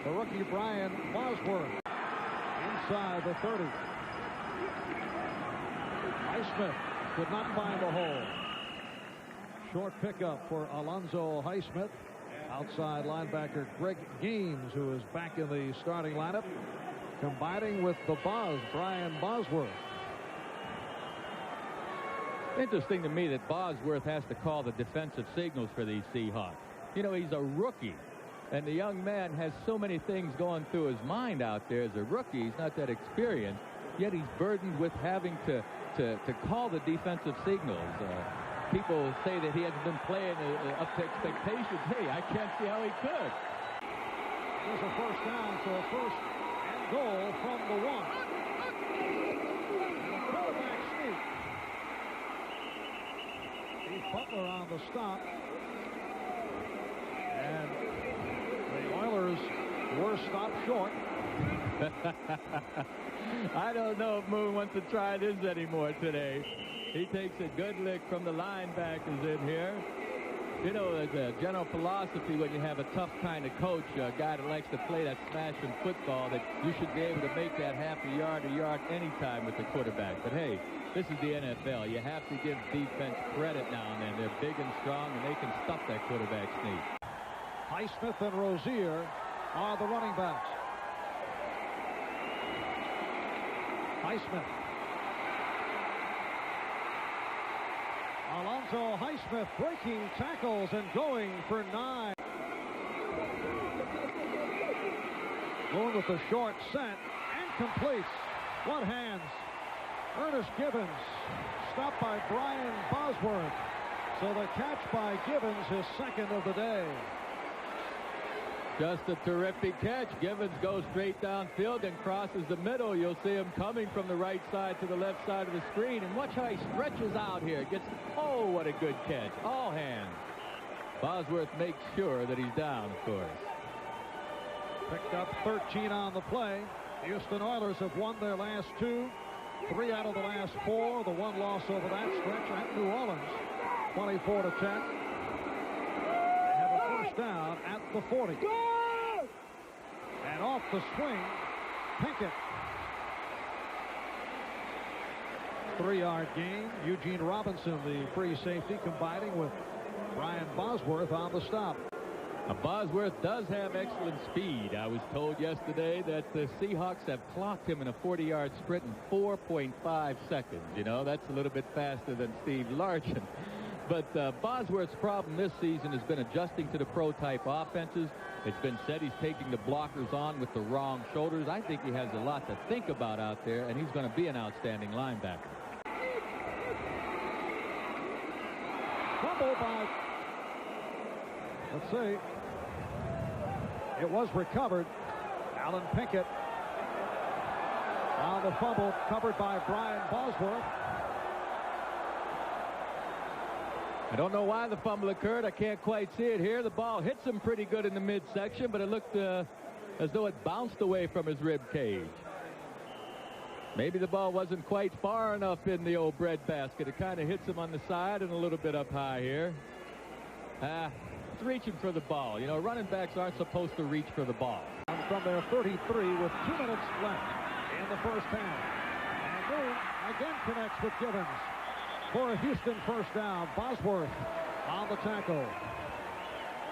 the rookie Brian Bosworth. Inside the 30. Highsmith could not find the hole. Short pickup for Alonzo Highsmith. Outside linebacker Greg Gaines, who is back in the starting lineup, combining with the Brian Bosworth. Interesting to me that Bosworth has to call the defensive signals for these Seahawks. You know, he's a rookie, and the young man has so many things going through his mind out there as a rookie. He's not that experienced, yet he's burdened with having to call the defensive signals. People say that he hasn't been playing up to expectations. Hey, I can't see how he could. There's a first down, so a first and goal from the 1. And a quarterback sneak. Steve Butler on the stop. And the Oilers were stopped short. I don't know if Moon wants to try this anymore today. He takes a good lick from the linebackers in here. You know, there's a general philosophy when you have a tough kind of coach, a guy that likes to play that smashing football, that you should be able to make that half a yard anytime with the quarterback. But hey, this is the NFL. You have to give defense credit now and then. They're big and strong, and they can stuff that quarterback sneak. Highsmith and Rozier are the running backs. Highsmith. Alonzo Highsmith breaking tackles and going for 9. Going with the short set and completes. What hands? Ernest Givens stopped by Brian Bosworth. So the catch by Givens, his second of the day. Just a terrific catch. Givens goes straight downfield and crosses the middle. You'll see him coming from the right side to the left side of the screen. And watch how he stretches out here. Gets, oh, what a good catch. All hands. Bosworth makes sure that he's down, of course. Picked up 13 on the play. Houston Oilers have won their last 2. 3 out of the last 4. The 1 loss over that stretch at New Orleans. 24-10. Down at the 40. And off the swing, Pinkett. 3-yard gain. Eugene Robinson, the free safety, combining with Brian Bosworth on the stop. Now, Bosworth does have excellent speed. I was told yesterday that the Seahawks have clocked him in a 40-yard sprint in 4.5 seconds. You know, that's a little bit faster than Steve Largent. But Bosworth's problem this season has been adjusting to the pro-type offenses. It's been said he's taking the blockers on with the wrong shoulders. I think he has a lot to think about out there, and he's going to be an outstanding linebacker. Fumble by, let's see, it was recovered. Alan Pinkett on the fumble, covered by Brian Bosworth. I don't know why the fumble occurred. I can't quite see it here. The ball hits him pretty good in the midsection, but it looked as though it bounced away from his rib cage. Maybe the ball wasn't quite far enough in the old bread basket. It kind of hits him on the side and a little bit up high here. It's reaching for the ball. You know, running backs aren't supposed to reach for the ball. From their 33 with 2 minutes left in the first half. And Moon again connects with Givens. For a Houston first down, Bosworth on the tackle.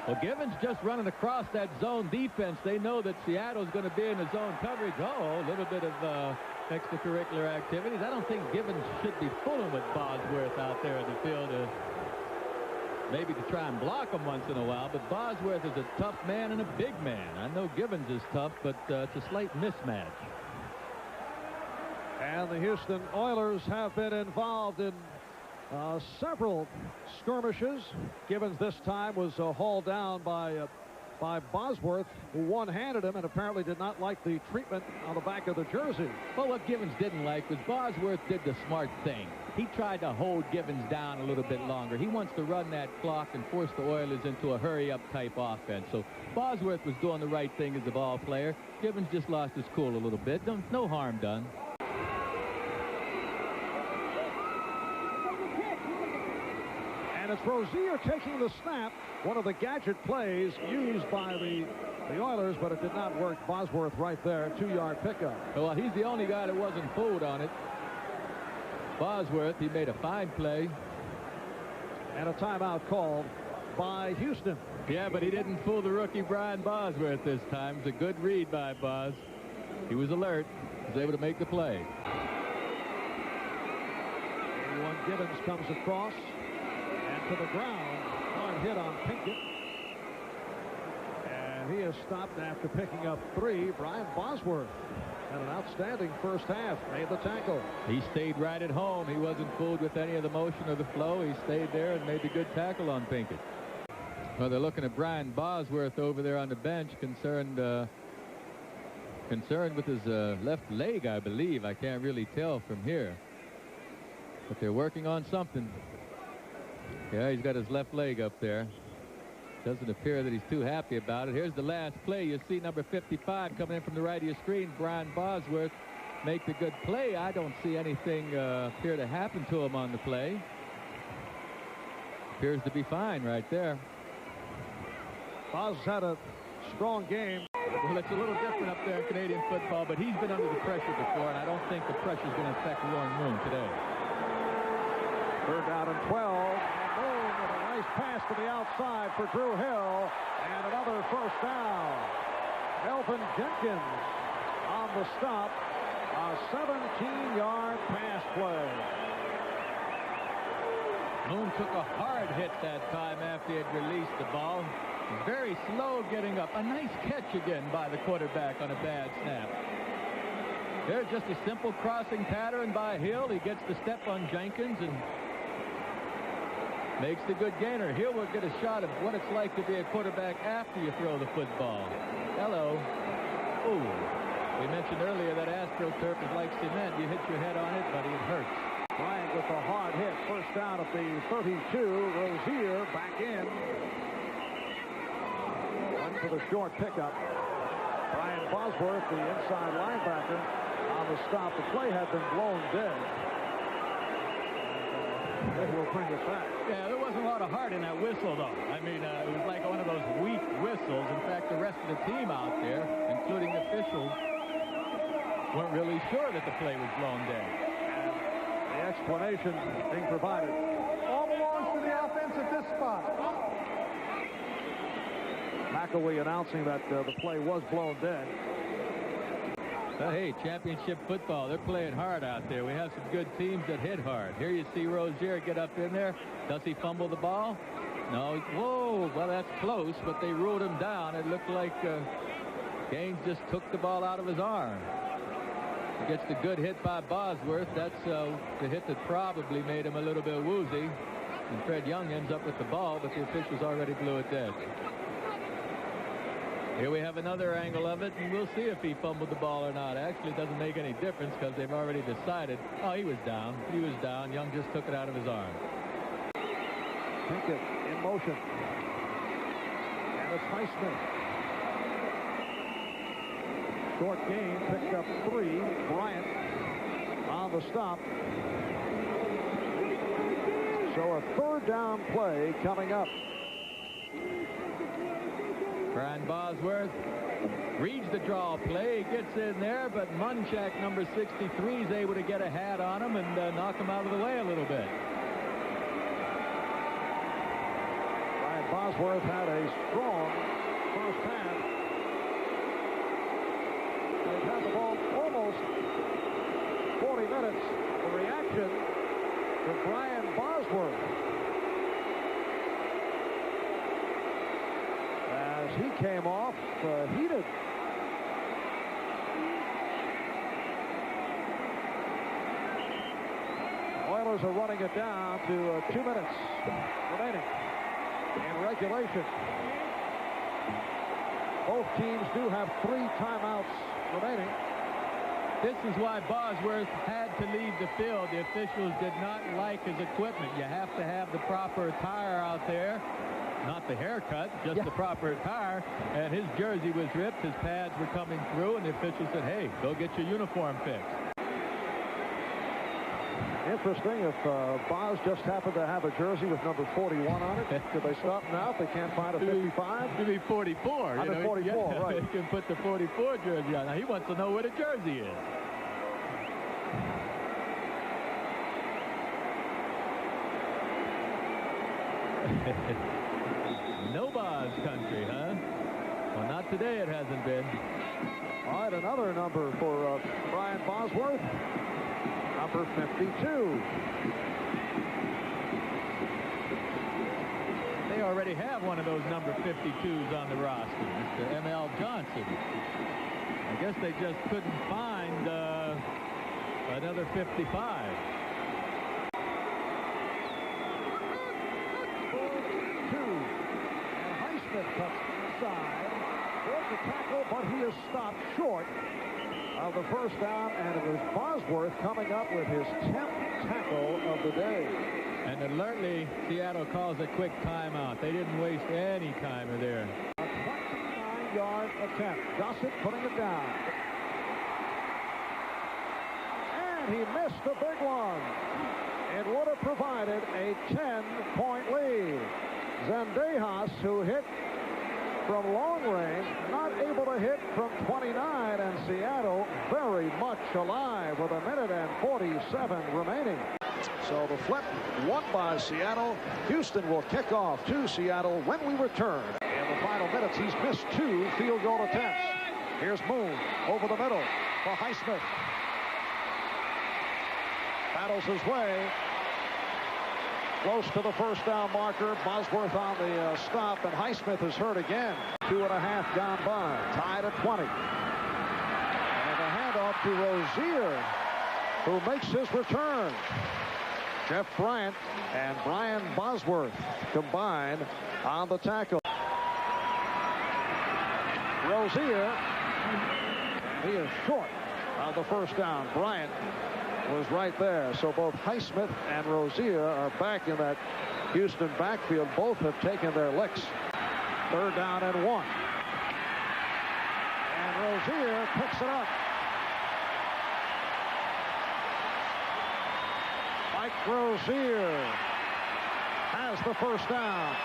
Well, Givens just running across that zone defense. They know that Seattle's going to be in the zone coverage. Oh, a little bit of extracurricular activities. I don't think Givens should be fooling with Bosworth out there in the field. Maybe to try and block him once in a while. But Bosworth is a tough man and a big man. I know Givens is tough, but it's a slight mismatch. And the Houston Oilers have been involved in several skirmishes. Givens this time was hauled down by Bosworth, who one-handed him and apparently did not like the treatment on the back of the jersey. Well, what Givens didn't like was Bosworth did the smart thing. He tried to hold Givens down a little bit longer. He wants to run that clock and force the Oilers into a hurry-up type offense. So Bosworth was doing the right thing as a ball player. Givens just lost his cool a little bit. No harm done. And it's Rozier taking the snap, one of the gadget plays used by the the Oilers, but it did not work. Bosworth right there, 2-yard pickup. Well, he's the only guy that wasn't fooled on it. Bosworth, he made a fine play. And a timeout called by Houston. Yeah, but he didn't fool the rookie Brian Bosworth this time. It was a good read by Bos. He was alert. He was able to make the play. 81 Gibbons comes across and to the ground. Hard hit on Pinkett. And he is stopped after picking up 3. Brian Bosworth had an outstanding first half. Made the tackle. He stayed right at home. He wasn't fooled with any of the motion or the flow. He stayed there and made the good tackle on Pinkett. Well, they're looking at Brian Bosworth over there on the bench, concerned with his left leg, I believe. I can't really tell from here. But they're working on something. Yeah, he's got his left leg up there. Doesn't appear that he's too happy about it. Here's the last play. You see number 55 coming in from the right of your screen. Brian Bosworth make the good play. I don't see anything appear to happen to him on the play. Appears to be fine right there. Bos had a strong game. Well, it's a little different up there in Canadian football, but he's been under the pressure before, and I don't think the pressure is going to affect Warren Moon today. 3rd down and 12. Moon with a nice pass to the outside for Drew Hill, and another first down. Melvin Jenkins on the stop. A 17-yard pass play. Moon took a hard hit that time after he had released the ball. Very slow getting up. A nice catch again by the quarterback on a bad snap. There's just a simple crossing pattern by Hill. He gets the step on Jenkins and makes the good gainer. Hill will get a shot of what it's like to be a quarterback after you throw the football. Hello. Ooh. We mentioned earlier that AstroTurf is like cement. You hit your head on it, buddy, it hurts. Bryant with a hard hit. First down at the 32. Rozier back in. One for the short pickup. Brian Bosworth, the inside linebacker, on the stop. The play had been blown dead. That will bring us back. Yeah, there wasn't a lot of heart in that whistle, though. I mean, it was like one of those weak whistles. In fact, the rest of the team out there, including the officials, weren't really sure that the play was blown dead. And the explanation being provided. All belongs to the offense at this spot. McElwee announcing that the play was blown dead. Hey, championship football, they're playing hard out there. We have some good teams that hit hard. Here you see Rozier get up in there. Does he fumble the ball? No. Whoa, well, that's close, but they ruled him down. It looked like Gaines just took the ball out of his arm. He gets the good hit by Bosworth. That's the hit that probably made him a little bit woozy. And Fred Young ends up with the ball, but the officials already blew it dead. Here we have another angle of it, and we'll see if he fumbled the ball or not. Actually, it doesn't make any difference because they've already decided. Oh, he was down. He was down. Young just took it out of his arm. Pinkett in motion. And it's Highsmith. Short gain, picked up 3. Bryant on the stop. So a 3rd down play coming up. Brian Bosworth reads the draw play, gets in there, but Munchak, number 63, is able to get a hat on him and knock him out of the way a little bit. Brian Bosworth had a strong first half. They've had the ball almost 40 minutes. The reaction to Brian Bosworth. He came off heated. Oilers are running it down to 2 minutes remaining in regulation. Both teams do have 3 timeouts remaining. This is why Bosworth had to leave the field. The officials did not like his equipment. You have to have the proper attire out there. Not the haircut, just the proper attire. And his jersey was ripped. His pads were coming through, and the official said, hey, go get your uniform fixed. Interesting if Boz just happened to have a jersey with number 41 on it. Could they stop him now if they can't find a 55? Give me 44. I'm at 44, right. He can put the 44 jersey on. Now, he wants to know where the jersey is. No Boz country, huh? Well, not today it hasn't been. All right, another number for Brian Bosworth. Number 52. They already have one of those number 52s on the roster, Mr. M.L. Johnson. I guess they just couldn't find another 55. Cuts inside towards the tackle, but he is stopped short of the first down, and it is Bosworth coming up with his 10th tackle of the day. And alertly, Seattle calls a quick timeout. They didn't waste any time there. A 29-yard attempt. Gossett putting it down. And he missed a big one. It would have provided a 10-point lead. Zendejas, who hit from long range, not able to hit from 29, and Seattle very much alive with 1:47 remaining. So the flip won by Seattle. Houston will kick off to Seattle when we return. In the final minutes, he's missed 2 field goal attempts. Here's Moon over the middle for Highsmith. Battles his way. Close to the first down marker. Bosworth on the stop, and Highsmith is hurt again. 2.5 gone by. Tied at 20. And a handoff to Rozier, who makes his return. Jeff Bryant and Brian Bosworth combined on the tackle. Rozier, he is short on the first down. Bryant was right there. So both Highsmith and Rozier are back in that Houston backfield. Both have taken their licks. 3rd down and 1. And Rozier picks it up. Mike Rozier has the first down.